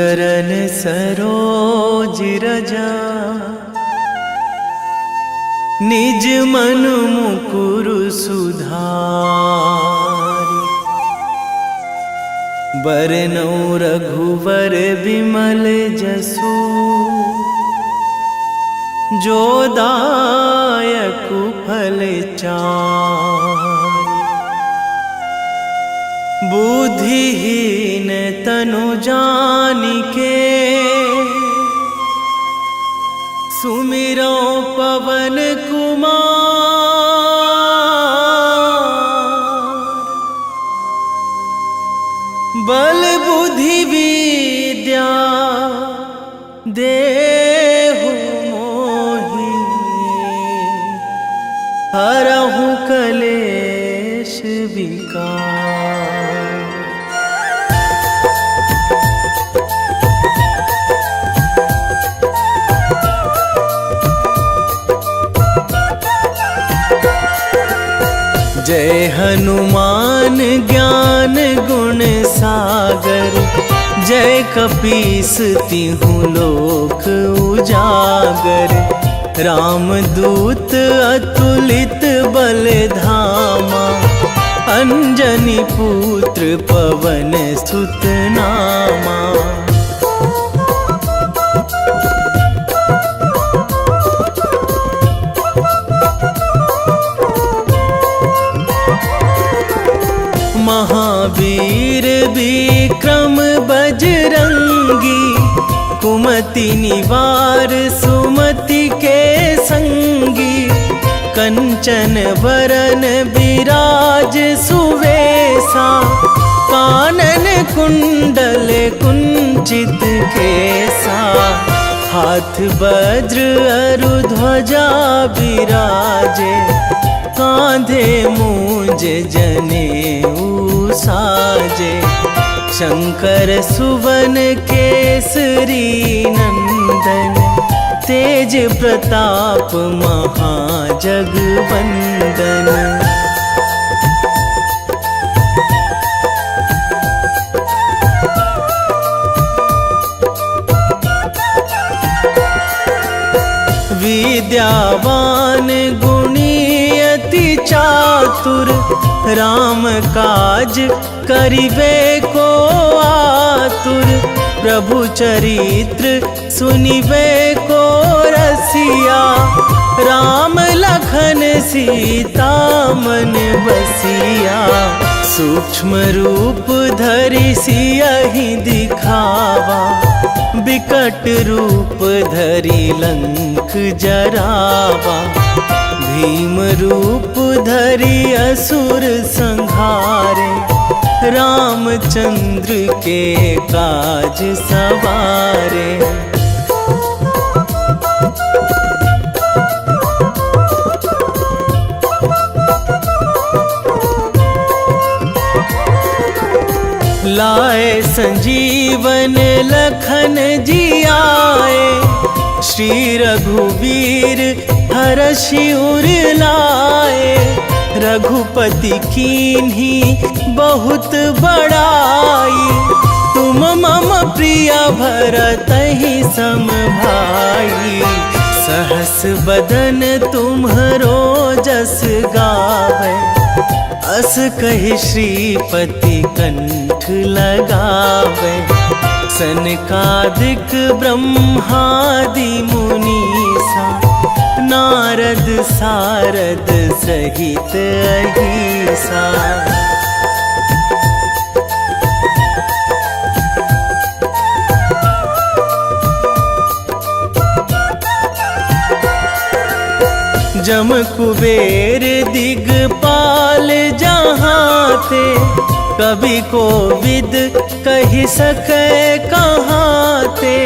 चरण सरोज रजा, निज मन मुकुर सुधारि। बरनउँ रघुवर विमल जसु, जो दायक फल चारि। बुद्धिहीन तनु जानिके, सुमिरो पवन कुमार। बल बुद्धि विद्या देहु मोहि, हरहु कलेश विकार। जय हनुमान ज्ञान गुण सागर, जय कपीस तिहु लोक उजागर। रामदूत अतुलित बल धामा, अंजनी पुत्र पवन सुत नामा। महावीर विक्रम बजरंगी, कुमति निवार सुमति के संगी। कंचन वरन विराज सुवेशा, कानन कुंडल कुंचित केसा। हाथ वज्र अरु ध्वजा विराजे, कांधे मूंज जनेऊ साजे। शंकर सुवन केसरी नंदन, तेज प्रताप महाजगवंदन। विद्यावान गुणी अति चातुर, राम काज करिबे को आतुर। प्रभु चरित्र सुनिबे को रसिया, राम लखन सीता मन बसिया। सूक्ष्म रूप धरि सियहि दिखावा, बिकट रूप धरि लंक जरावा। भीम रूप धरि असुर संहारे, रामचंद्र के काज सवारे। लाए संजीवन लखन जियाए, श्री रघुवीर हरषि उर लाए। रघुपति कीन्ही बहुत बड़ाई, तुम मम प्रिय भरतहि सम भाई। सहस बदन तुम्हरो जस गावै, अस कहि श्रीपति कंठ लगावै। सनकादिक ब्रह्मादि मुनीसा, नारद सारद सहित अहिसा। जम कुबेर दिगपाल जहाँ थे, कवि कोविद कहि सकै कहाँ ते।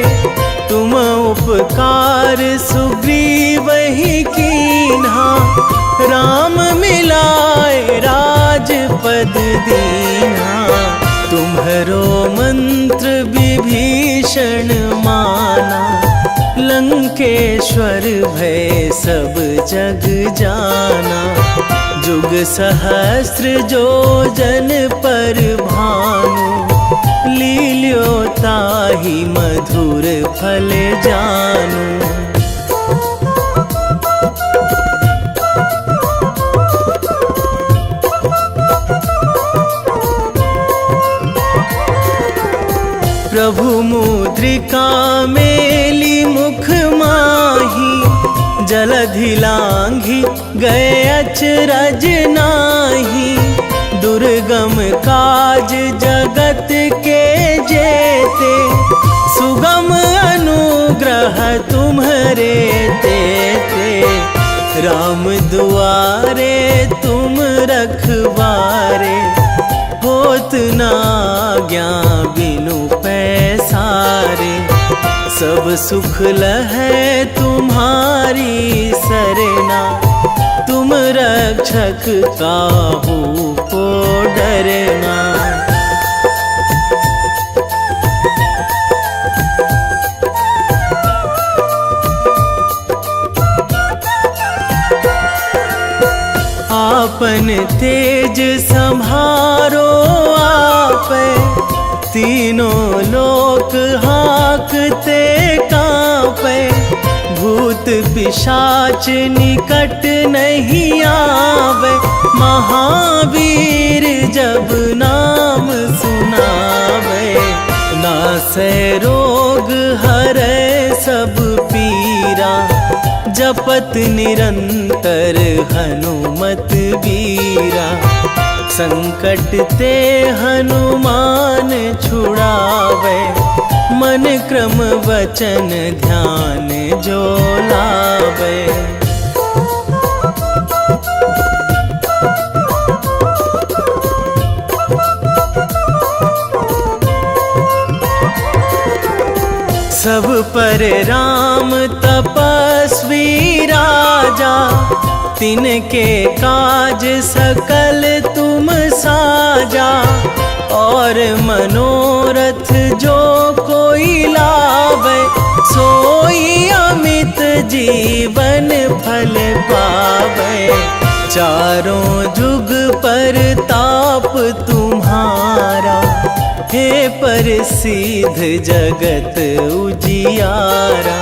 तुम उपकार सुग्रीवहि कीन्हा, राम मिलाए राजपद दीन्हा। तुम्हरो मंत्र विभीषण माना, लंकेश्वर भय सब जग जाना। जुग सहस्र जो जन पर भानु, लील्योताहि ताहि मधुर फल जानू। प्रभु मुद्रिका मेली मुख माही, जलधि लांघी गए अचरज नाही। दुर्गम काज जगत के जेते, सुगम अनुग्रह तुम्हरे तेते। राम दुआरे तुम रखवारे, होत ना आज्ञा बिनु पैसारे। सब सुख लहै तुम्हारी सरना, तुम रक्षक काहू को डरना। आपन तेज संभारो आपे, तीनों लोक हाकते कांपे। भूत पिशाच निकट नहीं आवे, महावीर जब नाम सुनावे। नासै रोग हरै सब पीरा, जपत निरंतर हनुमत वीरा। संकट ते हनुमान छुड़ावे, मन क्रम वचन ध्यान जो लावे। सब पर राम तपस्वी राजा, तिनके काज सकल तुम साजा। और मनोरथ जो कोई लावे, सोई अमित जीवन फल पावे। चारों जुग पर ताप तुम्हारा, हे प्रसिद्ध जगत उजियारा।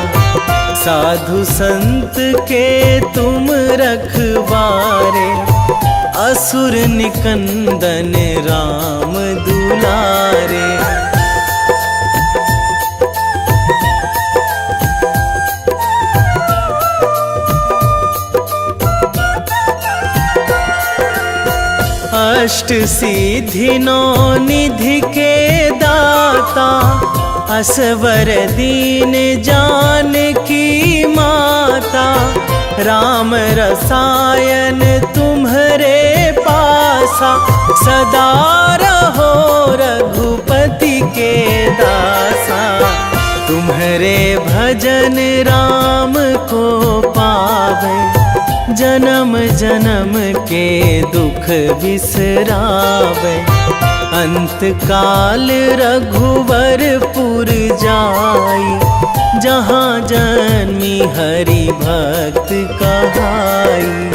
साधु संत के तुम रखवारे, असुर निकंदन राम दुलारे। अष्ट सिद्धि नौ निधि के दाता, असवर दीन जानकी माता। राम रसायन तुम्हरे पासा, सदा रहो रघुपति के दासा। तुम्हरे भजन राम को पावे, जन्म जन्म के दुख बिसरावे। अंत काल रघुवरपुर जाई, जहाँ जन्मी हरि भक्त कहाई।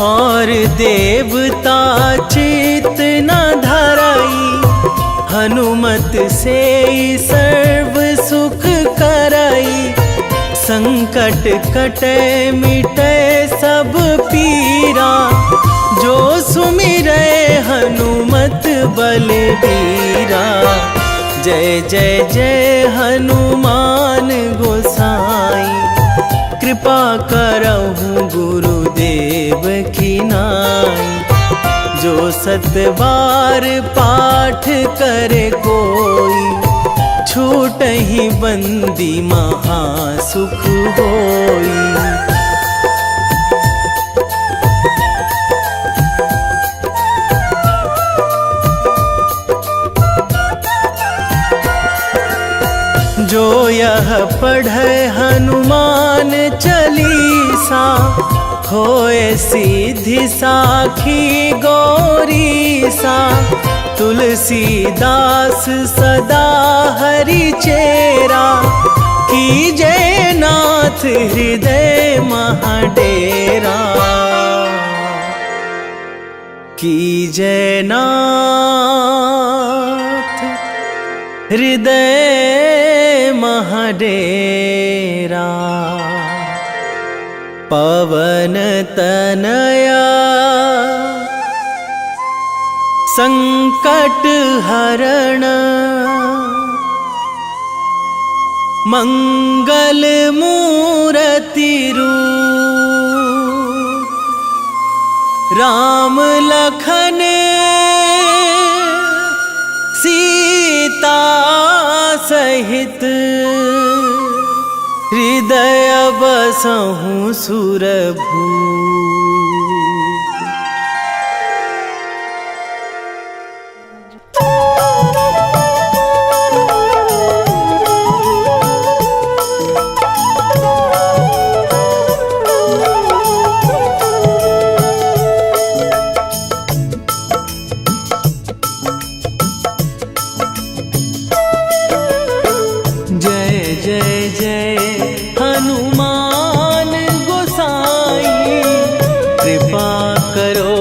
और देवता चित न धराई, हनुमत से सर्व सुख कराई। संकट कटे मिटे सब पीरा, जो सुमिरै हनुमत बलबीरा। जय जय जय हनुमान गोसाई, कृपा करहु गुरुदेव की नाई। जो सतबार पाठ करे कोई, छूटहि बंदी महासुख होई। जो यह पढ़े हनुमान चालीसा, होए सीधी साखी गौरीसा। तुलसीदास सदा हरि चेरा, कीजे नाथ हृदय महाडेरा, कीजे नाथ हृदय महाडेरा। पवन तनया संकट हरण, मंगल मूर्ति रूप, राम लखन सीता सहित, हृदय बसहु सुरभूप। कृपा करो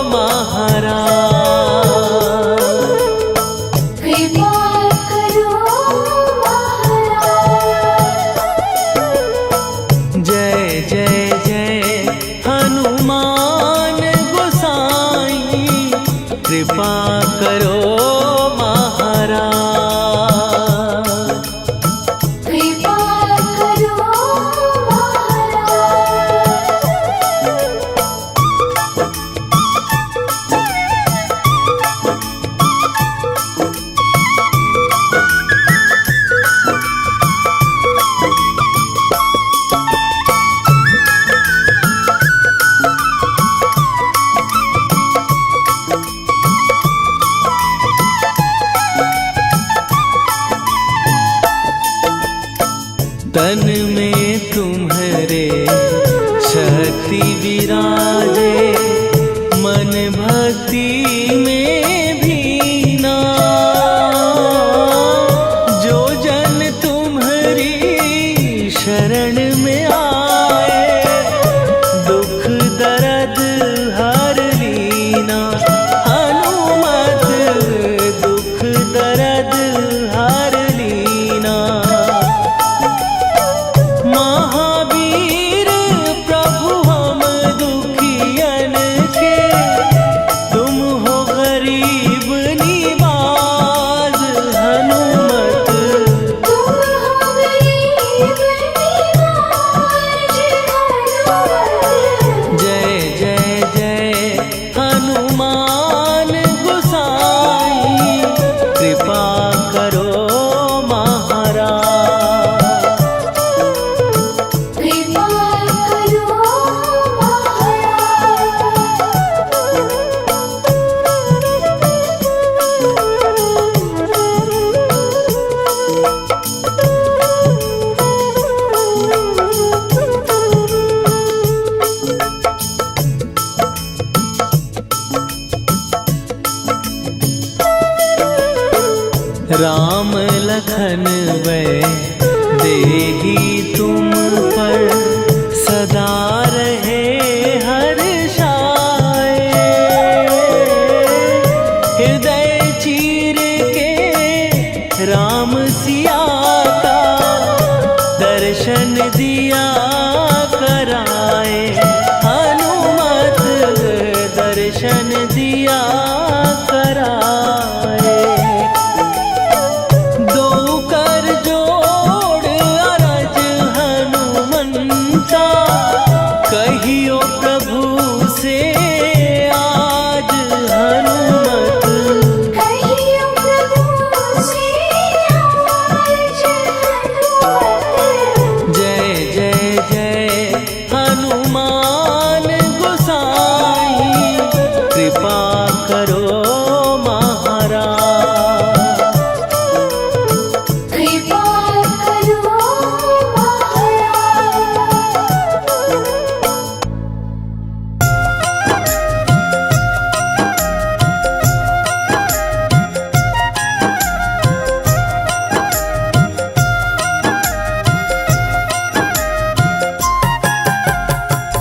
महाराज, कृपा करो तन में तुम्हारे शक्ति विराजे, मन भक्ति में भीना। जो जन तुम्हारी शरण में आए, दुख दर्द हर लीना। हनुमत दुख दर्द हर लीना। महावीर प्रभु हम दुखियन के, तुम हो गरीब निवाज। हनुमत तुम हो गरीब निवाज। जय जय जय हनुमान गोसाई, कृपा करो महाराज। कृपा करो राम लखन वै देही तुम पर, सदा रहे हर्षाए। हृदय चीर के राम सिया का, दर्शन दिया कराए। हनुमत दर्शन दिया कराए। दो कर जोड़ अरज हनुमंता, कहियो प्रभु से आज। हनुमत कहियो प्रभु से आज। जय जय जय हनुमान गोसाई, कृपा करो महाराज। कृपा करो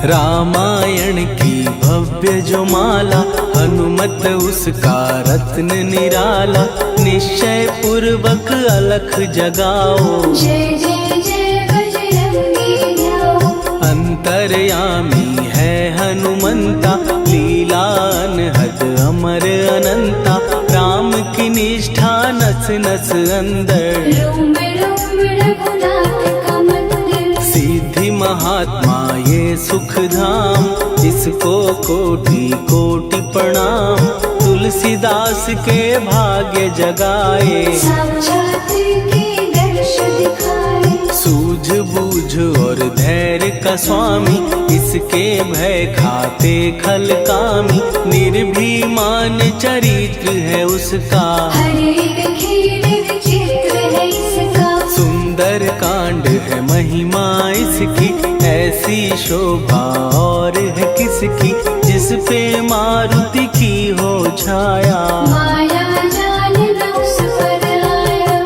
रामायण की भव्य जो माला, हनुमत उसका रत्न निराला। निश्चय पूर्वक अलख जगाओ, जय जय जय बजरंगी ध्याओ। अंतर्यामी है हनुमंता, लीला अनहद अमर अनंता। राम की निष्ठा नस नस अंदर, रोम रोम रघुनाथ का मंदिर। सिद्धि महात्मा ये सुख धाम, इसको कोटि कोटि प्रणाम। तुलसीदास के भाग्य जगाए, साक्षात के दर्श दिखाए। सूझ बूझ और धैर्य का स्वामी, इसके भय खाते खल कामी। निर्भीमान चरित्र है उसका, हर एक खेल विचित्र है इसका। सुंदर कांड है महिमा इसकी। ऐसी शोभा और है किसकी, जिस पे मारुति की हो छाया। माया जाल न उस पर आया।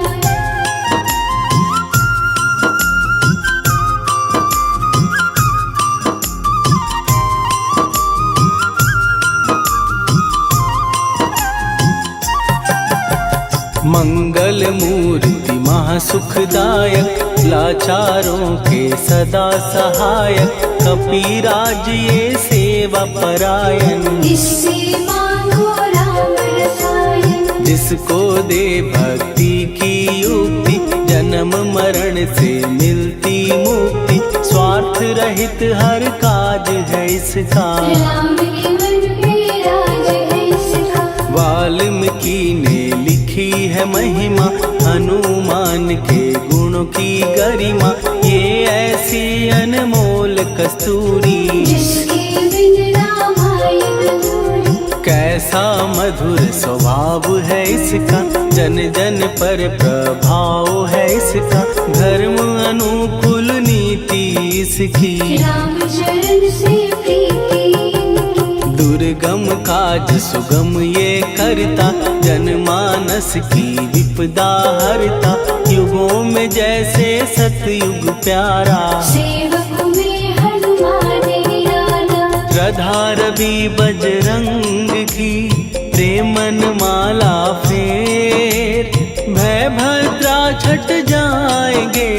मंगल मूर्ति महासुखदायक, लाचारों के सदा सहायक। कपीराज ये सेवा परायण, इससे मांगो राम रसायन। जिसको दे भक्ति की युक्ति, जन्म मरण से मिलती मुक्ति। स्वार्थ रहित हर काज है इसका, राम के मन पे राज है इसका। वाल्मीकि ने लिखी है महिमा, हनुमान के गुणों की गरिमा। ये ऐसी अनमोल कस्तूरी, जिसके बिन रामायण अधूरी। कैसा मधुर स्वभाव है इसका, जन जन पर प्रभाव है इसका। धर्म अनुकूल नीति इसकी, राम चरण से प्रीति इनकी। दुर्गम काज सुगम ये करता, जनमानस की विपदा हरता। युगों में जैसे सतयुग प्यारा, सेवक में हनुमान निराला। श्रद्धा रवि बजरंग की, प्रेमन माला फेर। भय भद्रा छट जाएंगे,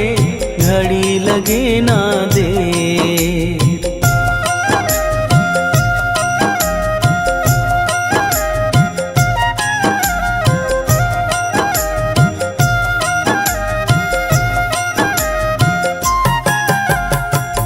घड़ी लगे ना देर।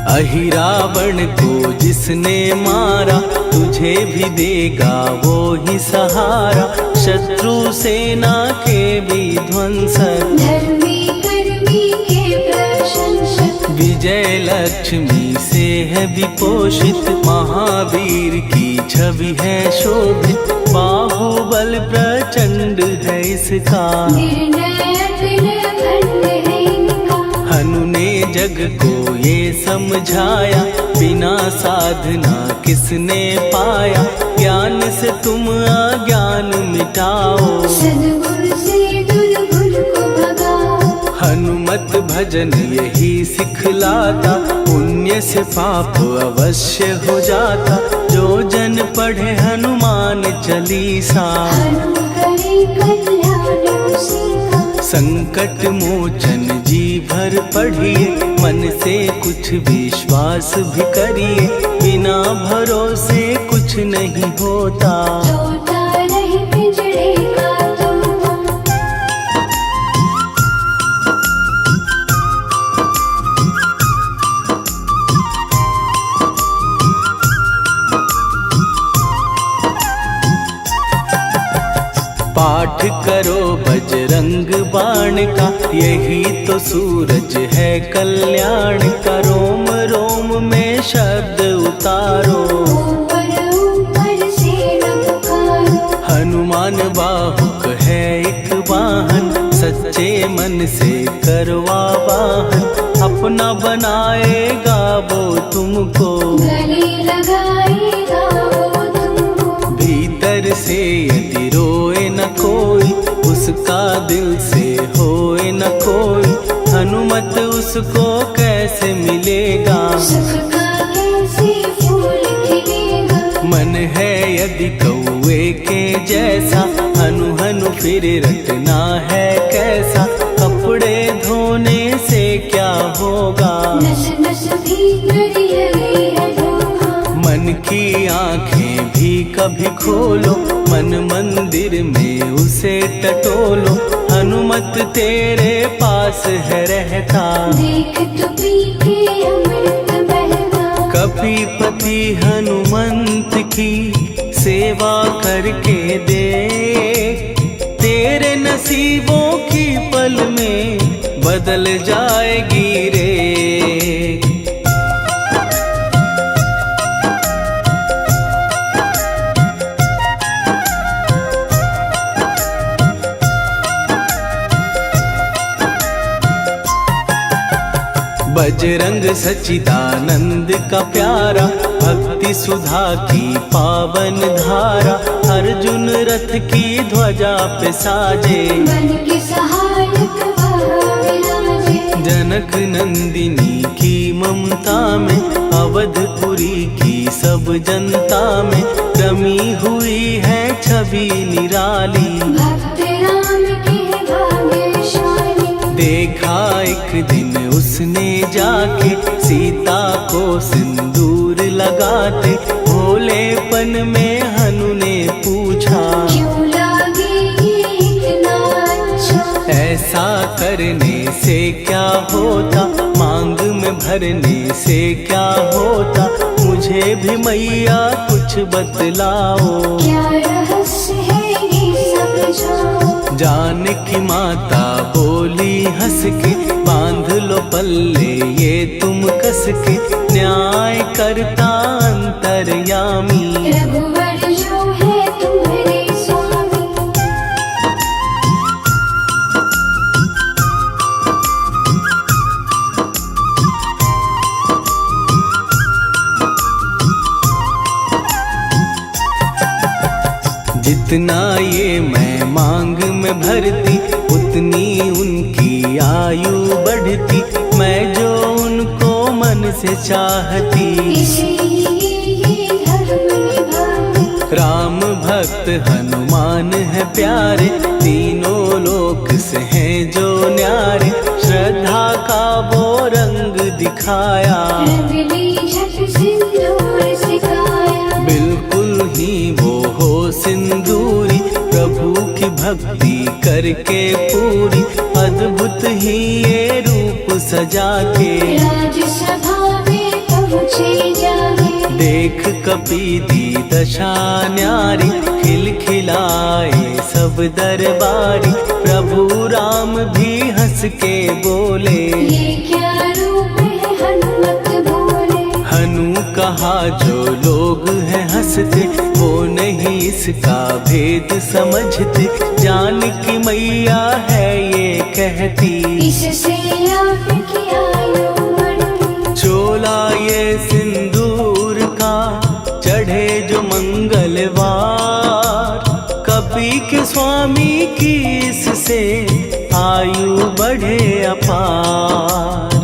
अहिरावण को जिसने मारा, तुझे भी देगा वो ही सहारा। शत्रु सेना के विध्वंसक, धर्मी कर्मी के प्रशंसक। विजय लक्ष्मी से है विपोषित। महावीर की छवि है शोभित, बाहुबल प्रचंड है इसका। निर्णय खंड है इनका। हनु ने जग को ये समझाया, बिना साधना किसने पाया। ज्ञान से तुम अज्ञान मिटाओ, सद्गुण से दुर्गुण को भगाओ। हनुमत भजन यही सिखलाता, पुण्य से पाप अवश्य हो जाता। जो जन पढ़े हनुमान चालीसा, हनु करे कल्याण उसी का। संकट मोचन जी भर पढ़िए, मन से कुछ विश्वास भी करिए। बिना भरोसे कुछ नहीं होता, तोता रहे पिंजड़े का तोता। पाठ करो बजरंग बाण का, यही तो सूरज है कल्याण का। रोम रोम में शब्द उतारो, ऊपर ऊपर से न पुकारो। हनुमान बाहुक है एक वाहन, सच्चे मन से करवा वाहन। अपना बनाएगा वो तुमको, गले लगाएगा वो तुमको। भीतर से यदि रोए न कोई, उसका दिल से होए न कोई। हनुमत उसको कैसे मिलेगा, सुख का कैसे फिर रटना है कैसा, कपड़े धोने से क्या होगा। नस नस भीतर यही है धोखा। मन की आंखें भी कभी खोलो, मन मंदिर में उसे टटोलो। हनुमत तेरे पास है रहता, देख तो पी के अमृत बहता। कपीपति हनुमंत की सेवा करके देख, तेरे नसीबों की पल में बदल जाएगी रे। बजरंग सच्चिदानंद का प्यारा, भक्ति सुधा की पावन धारा। अर्जुन रथ की ध्वजा पे साजे, बन के सहायक वह विराजे। जनक नंदिनी की ममता में, अवधपुरी की सब जनता में रमी हुई है छवि निराली। भक्त राम के भाग्यशाली। देखा एक दिन उसने जाके सीता को सिंदूर लगाते, भोलेपन में हनु ने पूछा, क्यों लागे ये इतना अच्छा। ऐसा करने से क्या होता, मांग में भरने से क्या होता। मुझे भी मैया कुछ बतलाओ, क्या रहस्य है ये सब जाओ। जानकी माता बोली हंस के, बांध लो पल्ले ये तुम कस के। न्याय करता अंतर्यामी, रघुवर जो है तुम्हारे स्वामी। जितना ये मैं मांग में भरती, उतनी उनकी आयु बढ़ती। मैं जो उनको मन से चाहती, इसीलिए धर्म निभाती। राम भक्त हनुमान है प्यारे, तीनों लोक से हैं जो न्यारे। श्रद्धा का वो रंग दिखाया, रंग ली झट सिंदूर सिखाया। बिल्कुल ही वो हो सिंदूरी, प्रभु की भक्ति करके पूरी। अद्भुत ही ये रूप सजा के, राजसभा में पहुँचे जाके। देख कपी दी दशा न्यारी, खिलखिलाए सब दरबारी। प्रभु राम भी हंस के बोले, ये क्या रूप है हनुमत बोले। हनु कहा जो लोग हैं हंसते, वो नहीं इसका भेद समझते। जानकी मैया है ये कहती, इससे आपकी आयु बढ़ती। चोला ये सिंदूर का चढ़े जो मंगलवार, कपी के स्वामी की इससे आयु बढ़े अपार।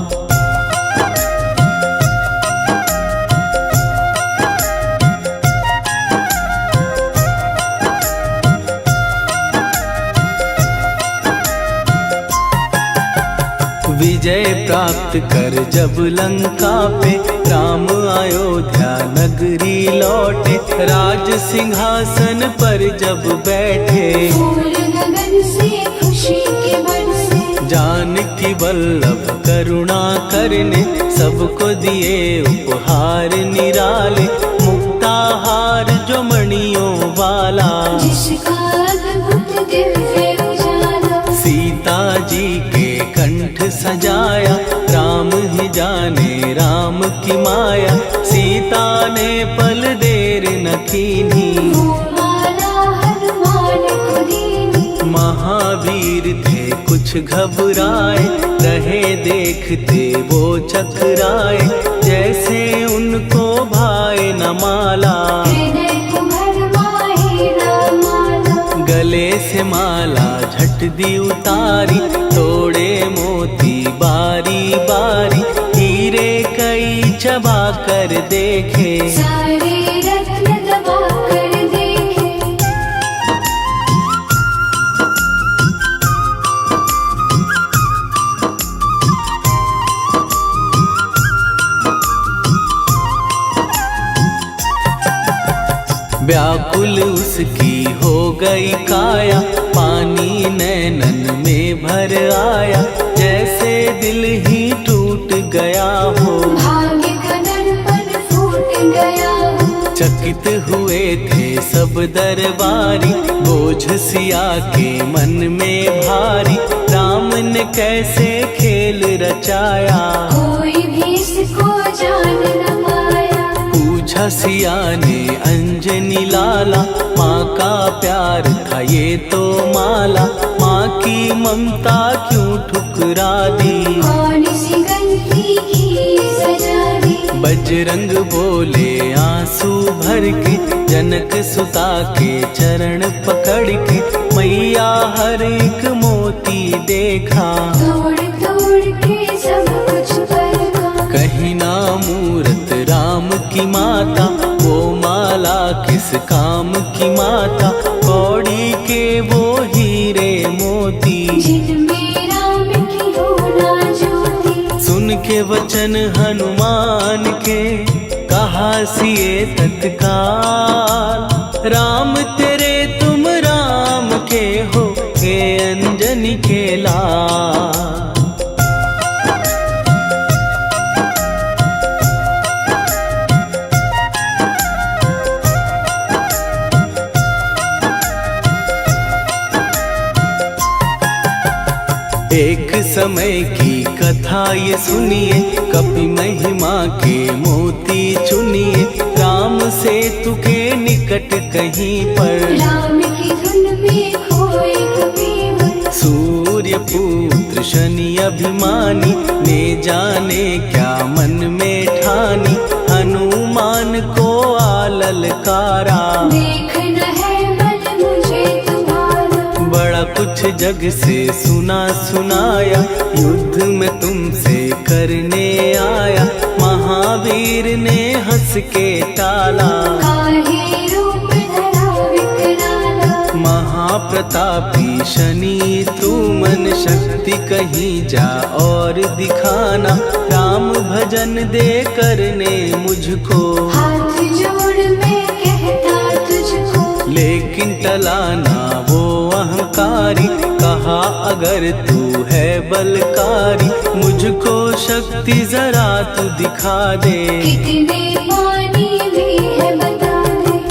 विजय प्राप्त कर जब लंका पे, राम अयोध्या नगरी लौटे। राज सिंहासन पर जब बैठे, फूल गगन से खुशी के बरसे। जानकी वल्लभ करुणा करने, सबको दिए उपहार निराले। मुक्ताहार जो मणियों वाला, जिसका अद्भुत दिव्य उजाला। सीता जी के कंठ सजाया, राम ही जाने राम की माया। सीता ने पल देर न कीन्ही, वो माला हनुमान को दीनी। महावीर थे कुछ घबराए, रहे देखते वो चकराए। जैसे उनको भाए न माला, हृदय को भरमाए रामाला। गले से माला झट दी उतारी, तोड़े मोती बारी बारी। हीरे कई चबा कर देखे, सारे रत्न दबा कर देखे। व्याकुल उसकी हो गई काया, पानी नैनन में भर आया, जैसे दिल ही टूट गया हो। भाग्य का दर्पण फूट गया हो। चकित हुए थे सब दरबारी, बोझ सिया के मन में भारी, राम ने कैसे खेल रचाया, कोई भी इसको जान न पाया। पूछा सिया ने अंजनी लाला, माँ का प्यार था ये तो माला, माँ की ममता क्यों ठुकरा दी, कौन सी गलती की सजा दी। बजरंग बोले आंसू भर के, जनक सुता के चरण पकड़ के, मैया हर एक मोती देखा, तोड़ तोड़ के सब कुछ परखा। कहीं ना मूरत राम की माता, वो माला किस काम की माता, कौड़ी के वो हीरे मोती, जिनमें राम की हो ना ज्योति। सुन के वचन हनुमान के, कहा सिए तत्काल, राम तेरे तुम राम के हो, के अंजनी के लाल। एक समय की कथा ये सुनिए, कपि महिमा के मोती चुनिए, राम सेतु के निकट कहीं पर, राम की धुन में खोए कबीर। सूर्य पुत्र शनि अभिमानी, ने जाने क्या मन में ठानी, हनुमान को आललकारा, देखना है बल मुझे तुम्हारा। बड़ा कुछ जग से सुना सुनाया, युद्ध में तुमसे करने आया, महावीर ने हंस के टाला, काहे रूप धरा विकराला। महाप्रतापी शनि तू मन शक्ति कहीं जा और दिखाना, राम भजन दे करने मुझको, हाथ जोड़ मैं कहता तुझको। लेकिन टला ना वो अहंकारी, कहा अगर तू है बलकारी, मुझको शक्ति जरा तू दिखा दे, कितने पानी भी है बता दे।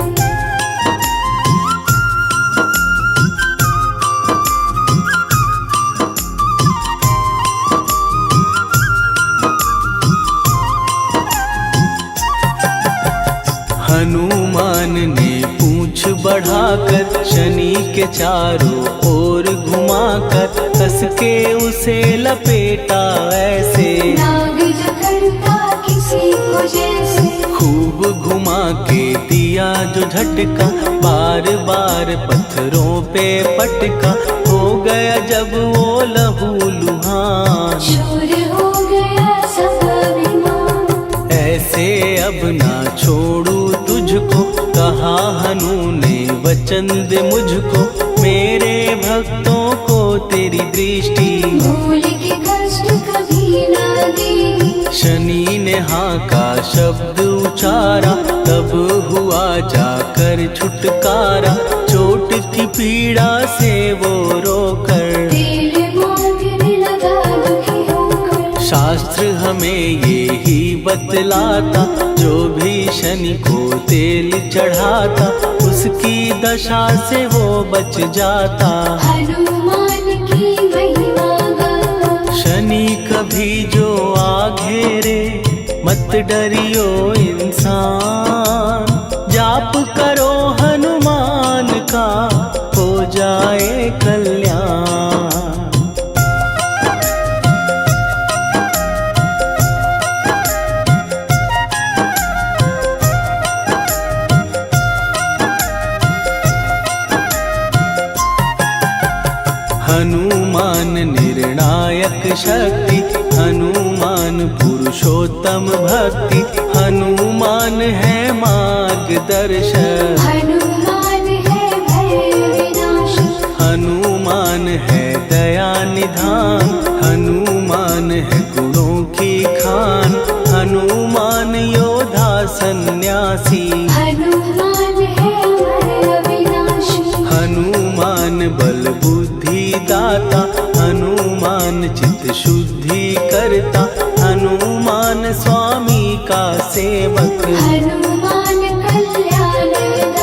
हनुमान ने पूंछ बढ़ाकर, शनि के चारों ओर घुमाकर, कस के उसे लपेटा ऐसे, नाग जो करता किसी को जैसे। खूब घुमा के दिया जो झटका, बार बार पत्थरों पे पटका, हो गया जब वो लहू लुहान, शूर हो गया सब अभिमान। ऐसे अब ना छोड़ू तुझको, कहा हनु ने वचन दे मुझको, मेरे भक्तों को तेरी दृष्टि, भूल के कष्ट कभी ना देगी। शनि ने हाँ का शब्द उचारा, तब हुआ जाकर छुटकारा, चोट की पीड़ा से वो रोकर, तेल मांगने लगा दुखी होकर। शास्त्र हमें ये ही बतलाता, जो भी शनि को तेल चढ़ाता, उसकी दशा से वो बच जाता, हनुमान की महिमा गाता। शनि कभी जो आ घेरे, मत डरियो इंसान, जाप करो हनुमान का, हो जाए कल्याण। हनुमान निर्णायक शक्ति, हनुमान पुरुषोत्तम भक्ति, हनुमान है मार्गदर्शक, हनुमान है भय विनाशक। हनुमान है दया निधान, हनुमान है गुणों की खान, हनुमान योद्धा सन्यासी, हनुमान है हनुमान बल बुद्धि दाता, हनुमान चित्त शुद्धि करता, हनुमान स्वामी का सेवक। हनुमान कल्याणदायक,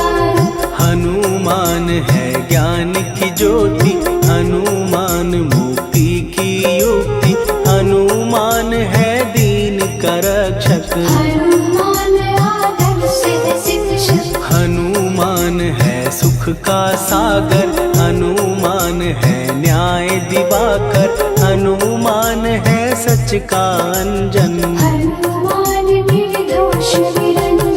हनुमान है ज्ञान की ज्योति, हनुमान मुक्ति की युक्ति, हनुमान है दीन का रक्षक। हनुमान आदर्श शिक्षक, हनुमान है सुख का सागर, हनुमान है न्याय दिवाकर, हनुमान है सच का अंजन। हनुमान निर्दोष निरंजन।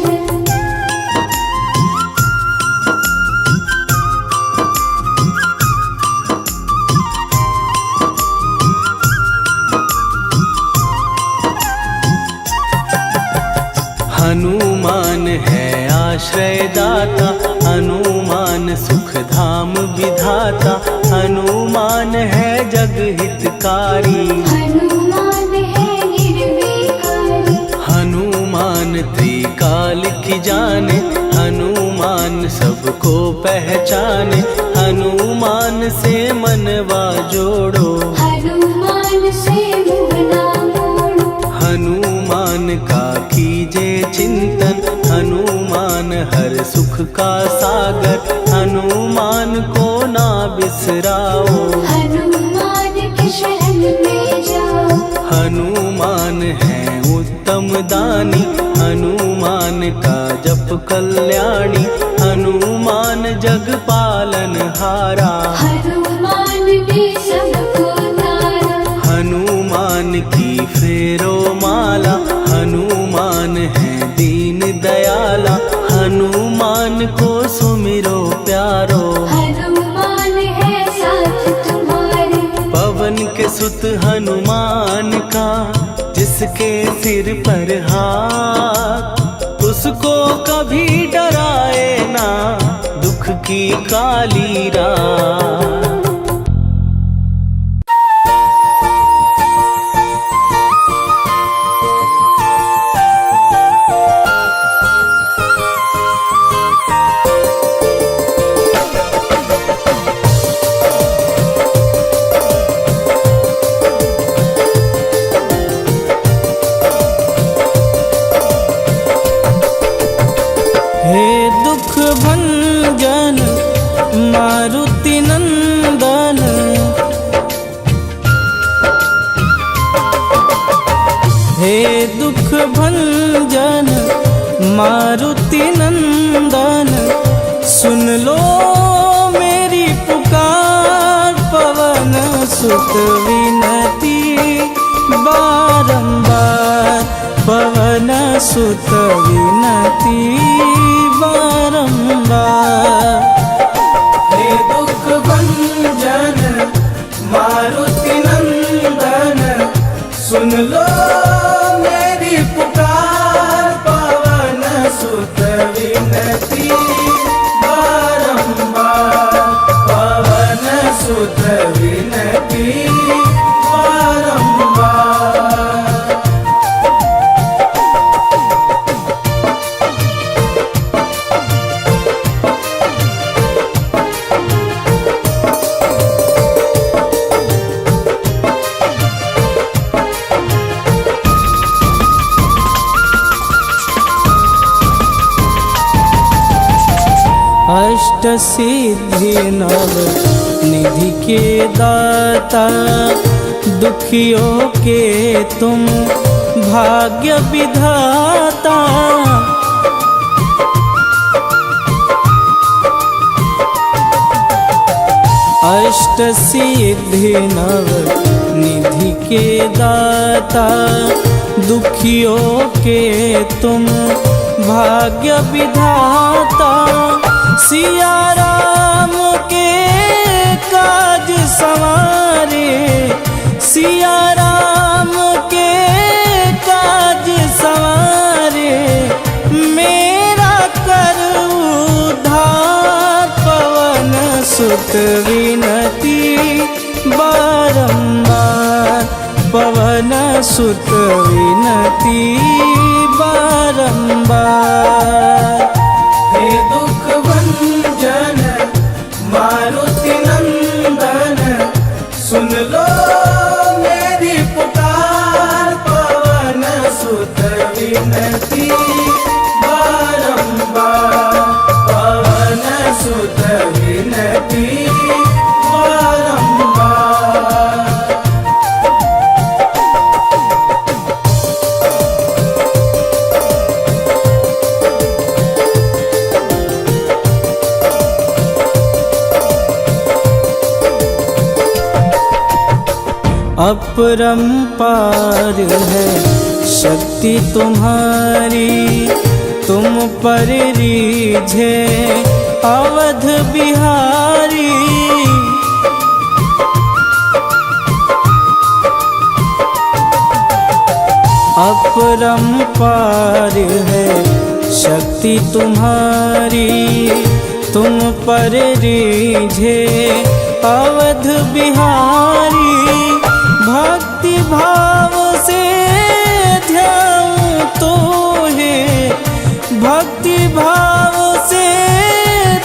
हनुमान है आश्रय दाता, हनुमान सुख धाम विधाता, हनुमान है जग हितकारी। हनुमान है निर्विकारी, हनुमान त्रिकाल की जाने, हनुमान सबको पहचाने, हनुमान से मनवा जोड़ो, हनुमान से मुँह ना मोड़ो। हनुमान का कीजे चिंतन, हनुमान हर सुख का सागर, हनुमान को ना बिसराओ। हनुमान की शरण में जाओ, हनुमान है उत्तम दानी, हनुमान का जप कल्याणी, हनुमान जग पालन हारा। हनुमान ने सबको तारा, हनुमान की फेरो माला, हनुमान है दीन दयाला, हनुमान को सुमिरो प्यारो। हनुमान है साथ तुम्हारे, पवन के सुत हनुमान का, जिसके सिर पर हाथ, उसको कभी डराए ना दुख की काली रात। हे दुख भंजन मारुति नंदन, हे दुख भंजन मारुति नंदन, सुन लो मेरी पुकार, पवन सुत विनती बारंबार, पवन सुत विनती बारंबार। हे दुख भंजन मारुति नंदन, सुन लो मेरी पुकार, पवन सुत विनती बारंबार, पवन सुत विनती बारंबार। अष्ट सिद्धि नव निधि के दाता, दुखियों के तुम भाग्य विधाता। अष्ट सिद्धि नव निधि के दाता, दुखियों के तुम भाग्य विधाता। सिया राम के काज सवारे, सिया राम के काज सवारे, मेरा कर उद्धार, पवन सुत विनती बारंबार, पवन सुत विनती बारंबार। हे दुख भंजन मारुति अपरंपार है शक्ति तुम्हारी, तुम पर रीझे अवध बिहारी। अपरंपार है शक्ति तुम्हारी, तुम पर रीझे अवध बिहारी। भक्ति भाव से ध्याऊं तो है, भक्ति भाव से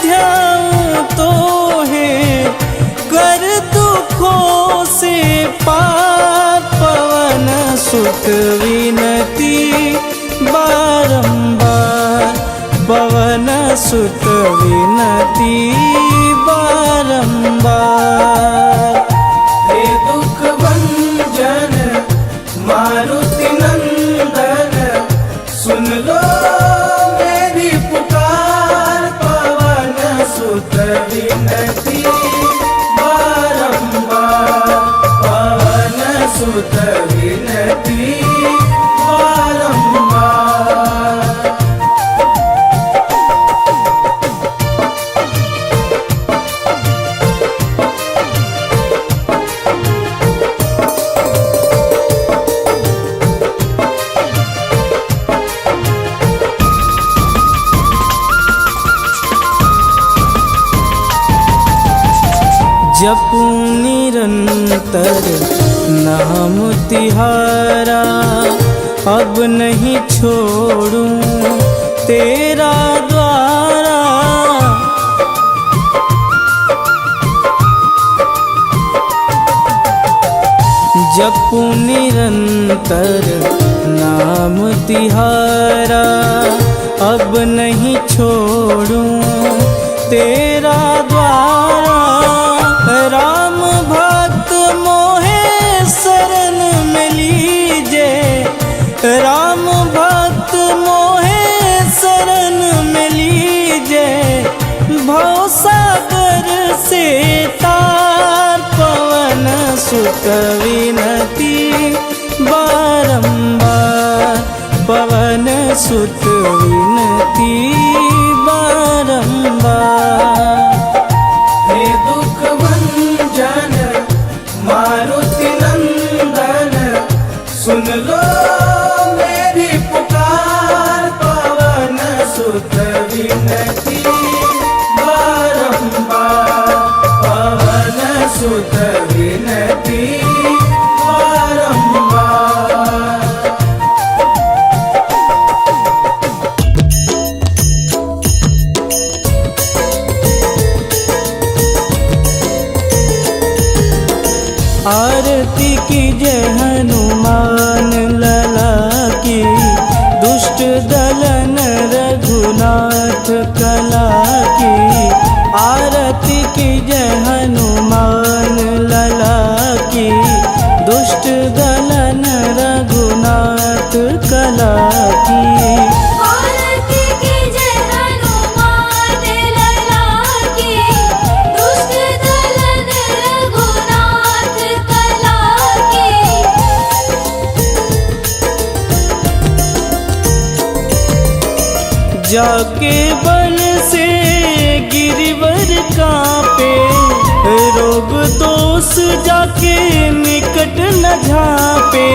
ध्याऊं तो है, कर दुखों से पार पवन सुत विनती बारंबार, पवन सुत विनती बारंबार। हे दुख भंजन मारुति नंदन, सुन लो मेरी पुकार, पवन सुत विनती बारंबार, पवन सुत विनती बारंबार। जपूं निरंतर नाम तिहारा, अब नहीं छोड़ूं तेरा द्वारा। जपूं निरंतर नाम तिहारा, अब नहीं छोड़ूं तेरा द्वारा। राम भक्त मोहे शरण में लीजे, राम भक्त मोहे शरण में लीजे। भवसागर से तार पवन सुत विनती बारंबार, पवन सुत विनती बारंबार। हे दुख भंजन मारुति नंदन, सुन लो मेरी पुकार, पवन सुत विनती बारंबार, पवन सुत विनती बारंबार। आरती की जय हनुमान लला की, दुष्ट दलन रघुनाथ कला की। आरती की जय हनुमान लला की, दुष्ट दलन रघुनाथ कला की। आरती की जय हनुमान लला की, दुष्ट दलन रघुनाथ कला की। जाके बन से गिरिवर कांपे, रोग दोष जाके निकट न झांपे।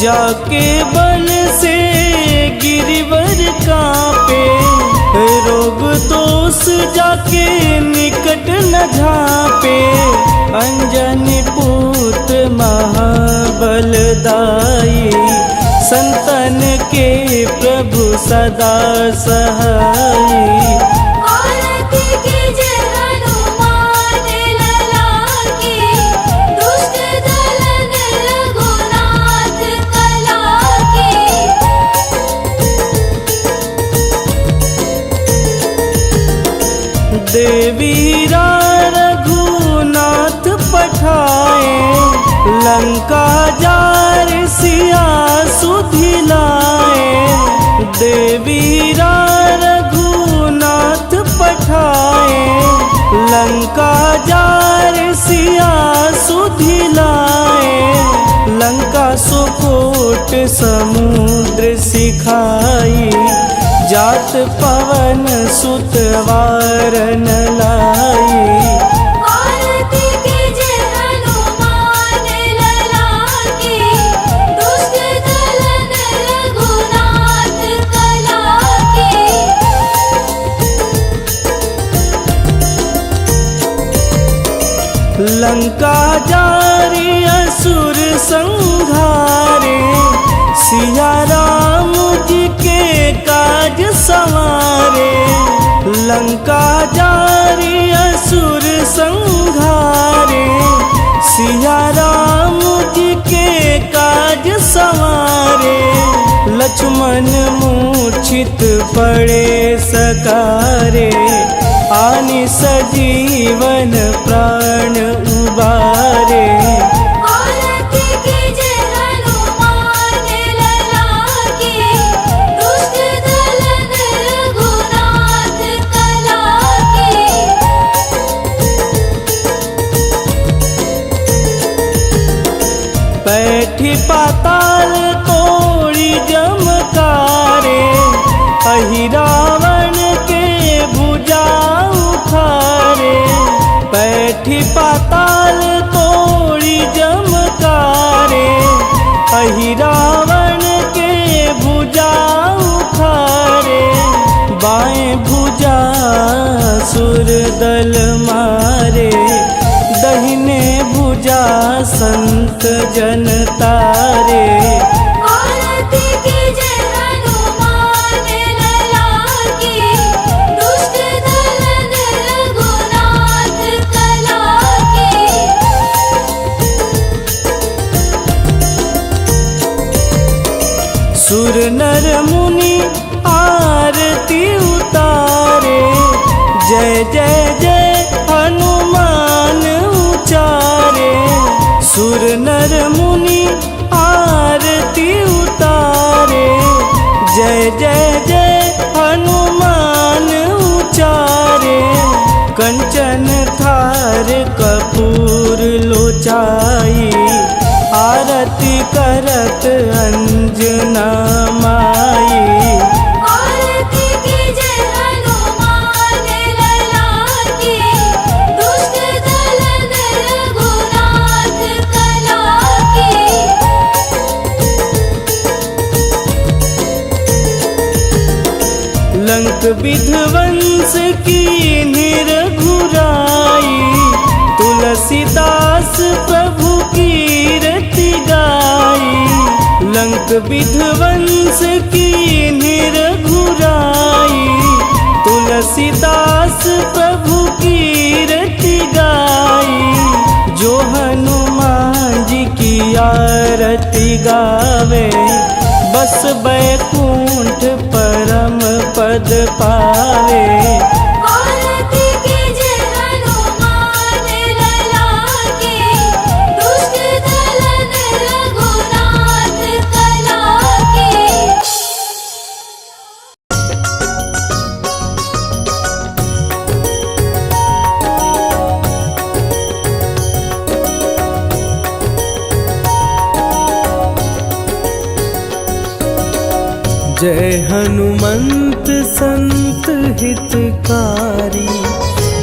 जाके बन से गिरिवर कांपे, रोग दोष जाके निकट न झांपे। अंजनी पूत महाबलदाई, संतन के प्रभु सदा सहाई। आरती की जय हनुमान लला की, दुष्ट दलन रघुनाथ कला की। देवीरा रघुनाथ पठाए, लंका जार सिया सुधिलाए। देवीरा रघुनाथ पठाए, लंका जार सिया सुधिलाए। कोट समुद्र सिखाई, जात पवन सुत वारन लाई। आरती कीजे हनुमान लला की, दुष्ट दलन रघुनाथ कला की। लंका जारी असुर संहारे, सिया राम जी के काज संवारे। लंका जारी असुर संहारे, सिया राम जी के काज संवारे। लक्ष्मण मूर्छित पड़े सकारे, आनि सजीवन प्राण उबारे। आरती कीजे हनुमान लला की, दुष्ट दलन रघुनाथ कला की। बैठी पाताल तोड़ी जमकारे, अहि रावण के भुजा उखारे। बैठी पाताल तोड़ी जमकारे, अहि रावण के भुजा उखारे। बाएं भुजा सुर दल मारे, दहिने भुजा संत जन तारे। आरती कीजे हनुमान लला की, दुष्ट दलन रघुनाथ कला की। सुर नर मुनि आरती उतारे, जय जय जय हनुमान उचारे। सुर नर मुनि आरती उतारे, जय जय जय हनुमान उचारे। कंचन थार कपूर लोचाई, आरती करत अंजना माई। आरती कीजे हनुमान लला की, दुष्ट दलन रघुनाथ कला की। लंक विध्वंस की निरघुराई, तुलसीदास प्रभु कीरति गाई। लंक विध्वंस की निरघुराई, तुलसीदास प्रभु कीरति गाई। जो हनुमान जी की आरती गावे, बस बैकुंठ परम पद पावे। आरती कीजे हनुमान लला की, दुष्ट दलन रघुनाथ कला की। जय हनुमंत संत हितकारी,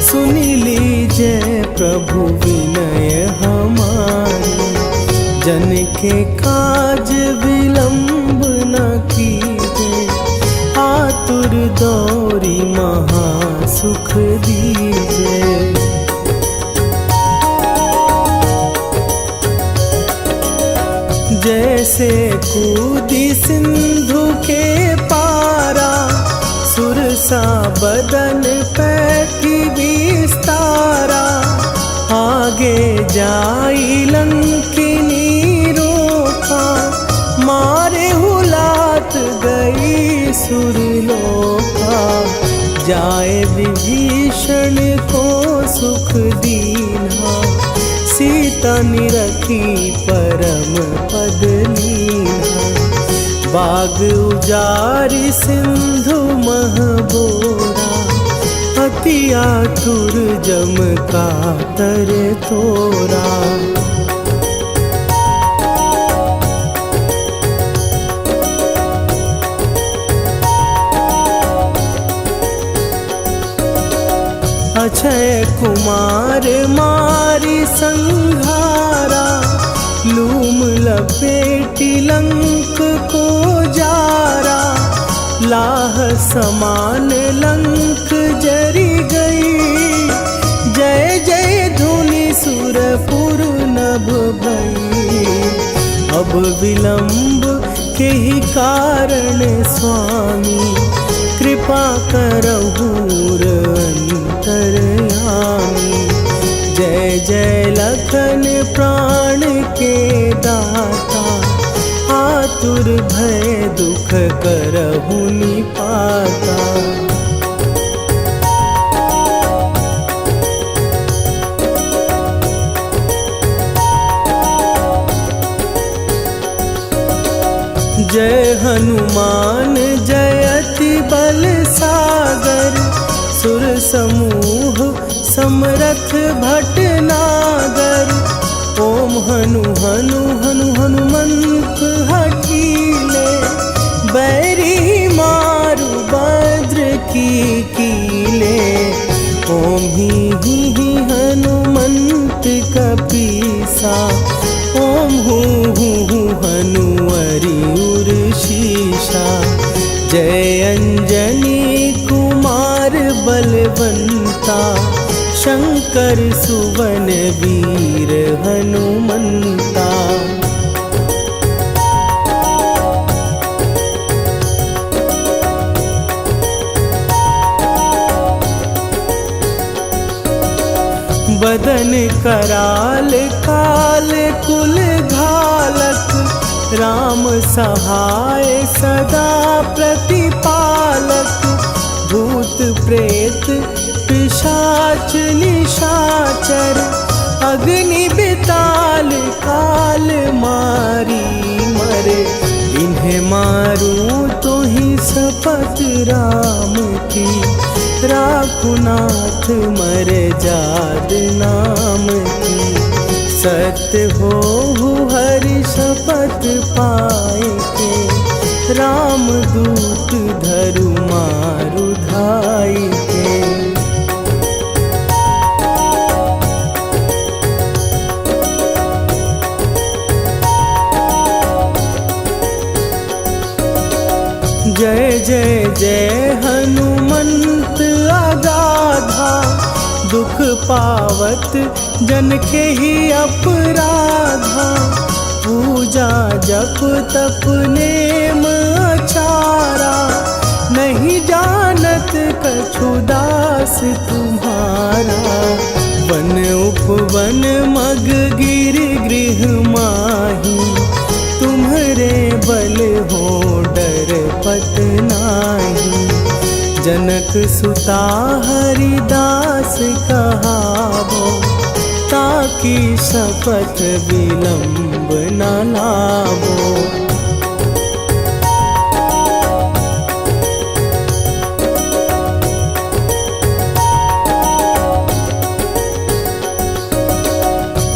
सुनि लीजय प्रभु विनय हमारी। जन के काज विलंब न कीजे, आतुर दौरी महासुख दीजे। जैसे कूदी सिंधु के पारा, सुरसा बदन पैठी विस्तारा। आगे जाई लंकिनी रोका, मारे हुलात गई सुरलोका। जाए विभीषण को सुख दीना, सीता निरखी परम पद लीना। बाग उजारि सिंधु महबोरा, अति आतुर जम कातर तोरा। अक्षय कुमार मारी संघारा, लूम लपेटी लंक को जारा, लाह समान लंक जरी गई। जय जय धुनि सुरपुर नभ भई, अब विलंब के ही कारण स्वामी, कृपा करहु अंतरयामी। जय जय लखन प्राण के दाता, आतुर भय दुख करहु निपाता। जय हनुमान जयति बल सागर, सुर समूह समरथ भटनागर। ओम हनु हनु हनु हनुमंत हठीले, बैरी मारु भद्र की कीले। ओम ही हनुमंत कपीसा, ओम हूँ हनुमरि उर शीशा। जय अंजनी कुमार बलवंता, शंकर सुवन वीर हनुमंता। बदन कराल काल कुल घालक, राम सहाय सदा प्रतिपालक। भूत प्रेत पिशाच निशाचर, अग्नि बिताल काल मारी मरे। इन्हें मारूं तो ही शपथ राम की, राखुनाथ मर जाद नाम की। सत्य हो हरि शपथ पाए के, राम दूत धरु मारु धाई के। जय जय जय हनुमंत अगाधा, दुख पावत जन के ही अपराधा। पूजा जप तप नेम आचारा, नहीं जानत कछु दास तुम्हारा। वन उपवन मग गिर गृह माही, तुम्हरे बल हो डर पत नाही। जनक सुता हरिदास कहावो, ताकि शपथ विलंब न लावो।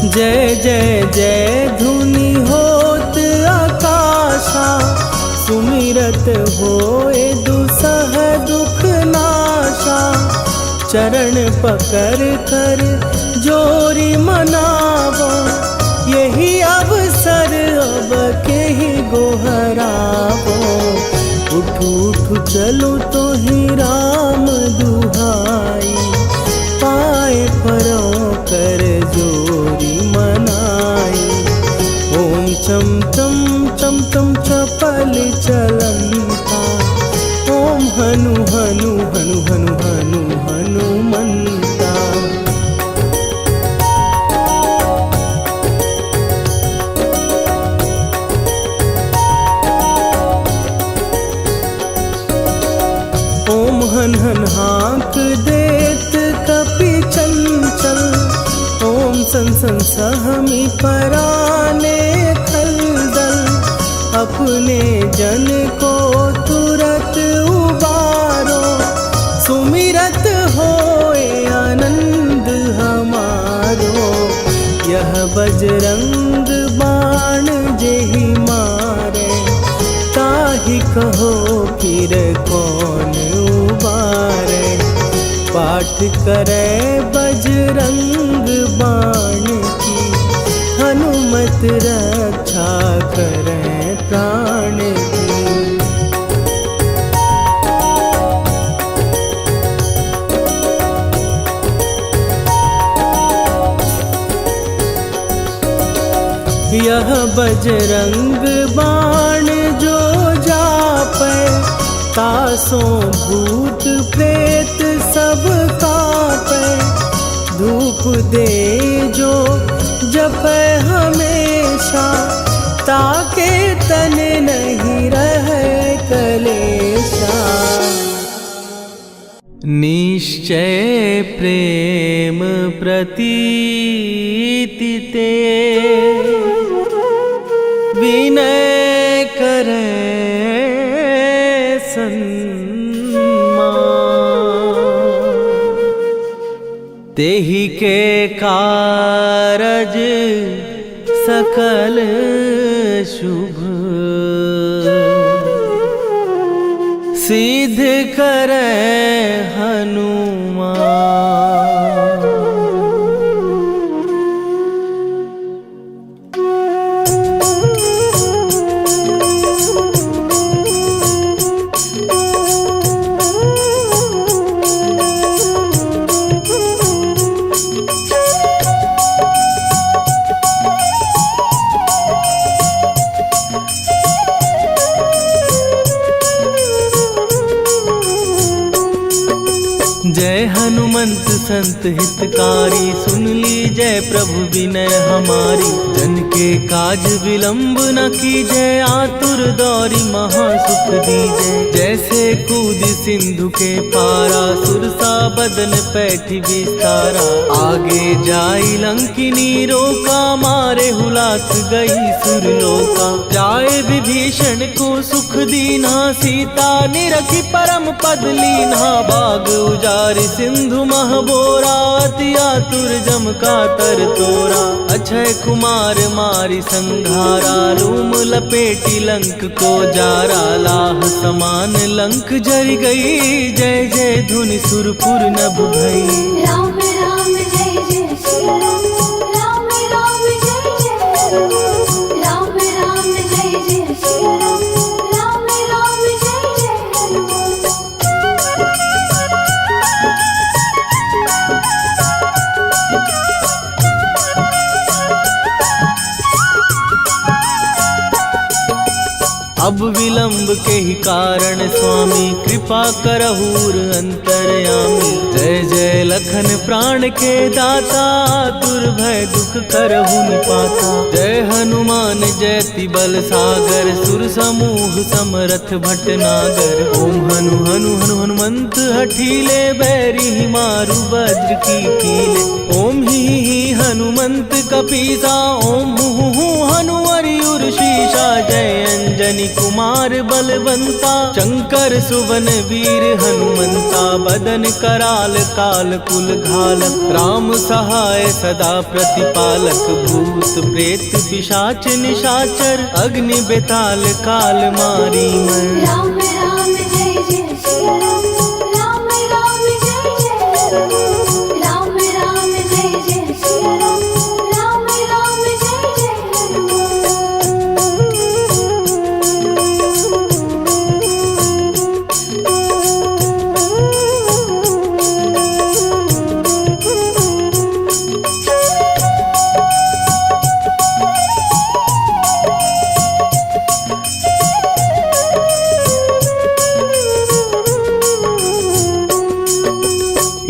जय जय जय धुनि होत आकाशा, सुमिरत होए दुसह दुख नाशा। चरण पकड़ कर जोरी मनावो, यही अवसर अब के ही गोहरावो। उठू उठू चलो तो ही राम दुहाई, पाए परों कर जोरी मनाई। ओम चम चम चम चम चपल चलंता, ओम हनु हनु हनु हनु हनु हनुमंता। ओम हन हन हाँक देत कपि चंचल, ओम सन सन सहमी पराने खलदल। अपने जन को तुरत उबारो, सुमिरत होए आनंद हमारो। यह बजरंग बाण जेहि मारे, ताहि कहो फिर कौन उबारे। पाठ करे बजरंग बाण की, हनुमत रक्षा करे प्राण की। यह बजरंग बाण जो जापै, तासों भूत प्रेत सब कापै। धूप दे जो जपै हमेशा, ताके तन नहीं रहे कलेशा। निश्चय प्रेम प्रतीति ते, विनय करे सन्मान। तेहि के कारज सकल शुभ, सिद्ध करे हनुमान। जय हनुमंत संत हितकारी, सुन लीजय प्रभु विनय हमारी। जन के काज विलंब न कीजय, आतुर दौरी महासुख दीजय। जैसे कूद सिंधु के पारा, सुरसा बदन पैठी विस्तारा। आगे जाई लंकिनी रोका, मारे हुलाक गई सुरलोका। जाए विभीषण को सुख दीना, सीता निरखी परम पद लीना। बाग उजारि सिंधु महबोरा, अति आतुर जम का तर तोरा। अक्षय कुमार मारी संघारा, रूम लपेटी लंक को जारा। लाह समान लंक जर गई, जय जय धुनि सुरपुर नभ भई। राम राम जय जय सिया राम, राम राम जय जय हनुमान। राम राम जय जय सिया राम, राम राम जय जय हनुमान। अब विलंब के ही कारण स्वामी, कृपा करहूर अंतरयामी। जय जय लखन प्राण के दाता, दुर्भय दुख करहु निपाता। जय हनुमान जयति बल सागर, सुर समूह समरथ भटनागर। ओम हनु हनु हनु हनुमंत हठीले, बैरी मारु वज्र की कीले। ओम ही हनुमंत कपीसा, ओम हु हनुवरियुर शीशा। जय अंजनी कुमार बलवंता, शंकर सुवन वीर हनुमंता। बदन कराल काल कुल घालक, राम सहाय सदा प्रतिपालक। भूत प्रेत पिशाच निशाचर, अग्नि बेताल काल मारी मर। राम राम जय जय सिया राम, राम राम जय जय हनुमान। राम राम जय जय सिया राम, राम राम जय जय हनुमान।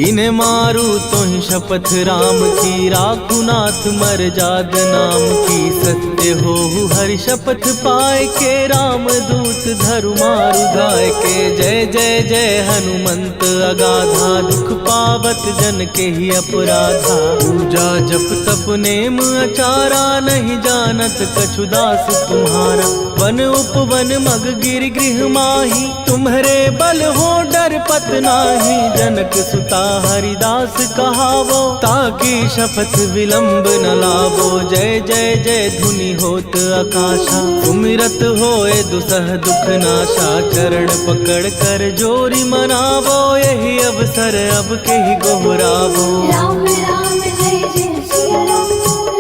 इन्हें मारू तो ही शपथ राम की, राखू नाथ मर्याद नाम की। सत्य हो हरि शपथ पाए के, राम दूत धरु मारु धाय के। जय जय जय हनुमंत अगाधा, दुख पावत जन के ही अपराधा। पूजा जप तप नेम अचारा, नहीं जानत कछु दास तुम्हारा। वन उपवन मग गिर गृह माही, तुम्हारे बल हो डर पत नाही। जनक सुता हरिदास कहावो, ताकि शपथ विलंब न लावो। जय जय जय धुनि होत आकाशा, सुमिरत होए दुसह दुख नाशा। चरण पकड़ कर जोरी मनावो, यही अब अवसर अब के ही गोहरावो। राम राम जय जय सिया राम,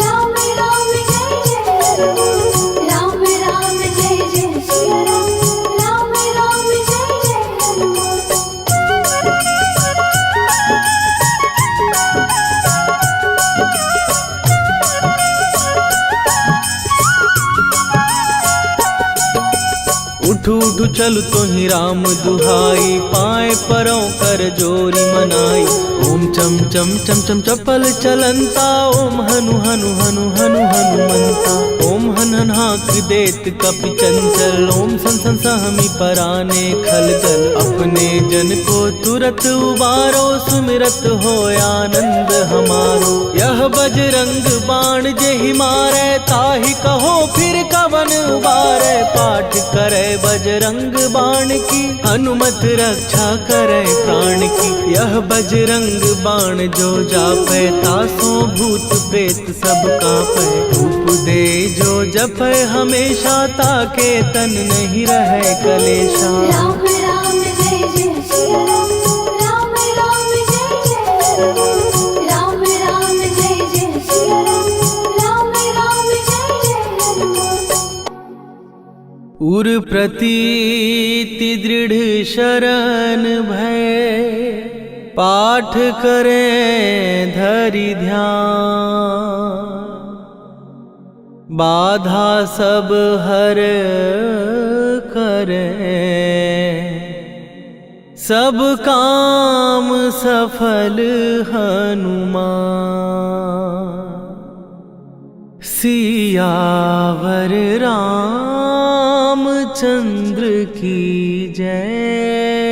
राम राम जय जय हनुमान। राम राम जय जय सिया राम, राम राम जय जय हनुमान। उठू उठू चल तो ही राम दुहाई, पाए परों कर जोरी मनाई। ओम चम चम चम चम चपल चलंता, ओम हनु हनु हनु हनु हनुमंता। ओम हन हन हाक देत कपि चंचल, ओम सन सन सहमी पराने खलदल। अपने जन को तुरत उबारो, सुमिरत हो आनंद हमारो। यह बजरंग बाण जेहि मारे, ताहि कहो फिर कवन उबारे। पाठ करे बजरंग बाण की, हनुमत रक्षा करे प्राण की। यह बजरंग बाण जो जापै, तासो भूत प्रेत सब कापै। धूप दे जो जपै हमेशा, ताके तन नहीं रहे कलेशा। राम राम जय जय सिया राम, राम राम जय जय हनुमान। राम राम जय जय सिया राम, राम राम जय जय हनुमान। उर प्रतीति दृढ़ शरण भय, पाठ करें धरि ध्यान। बाधा सब हर करें, सब काम सफल हनुमान। सियावर रामचंद्र की जय।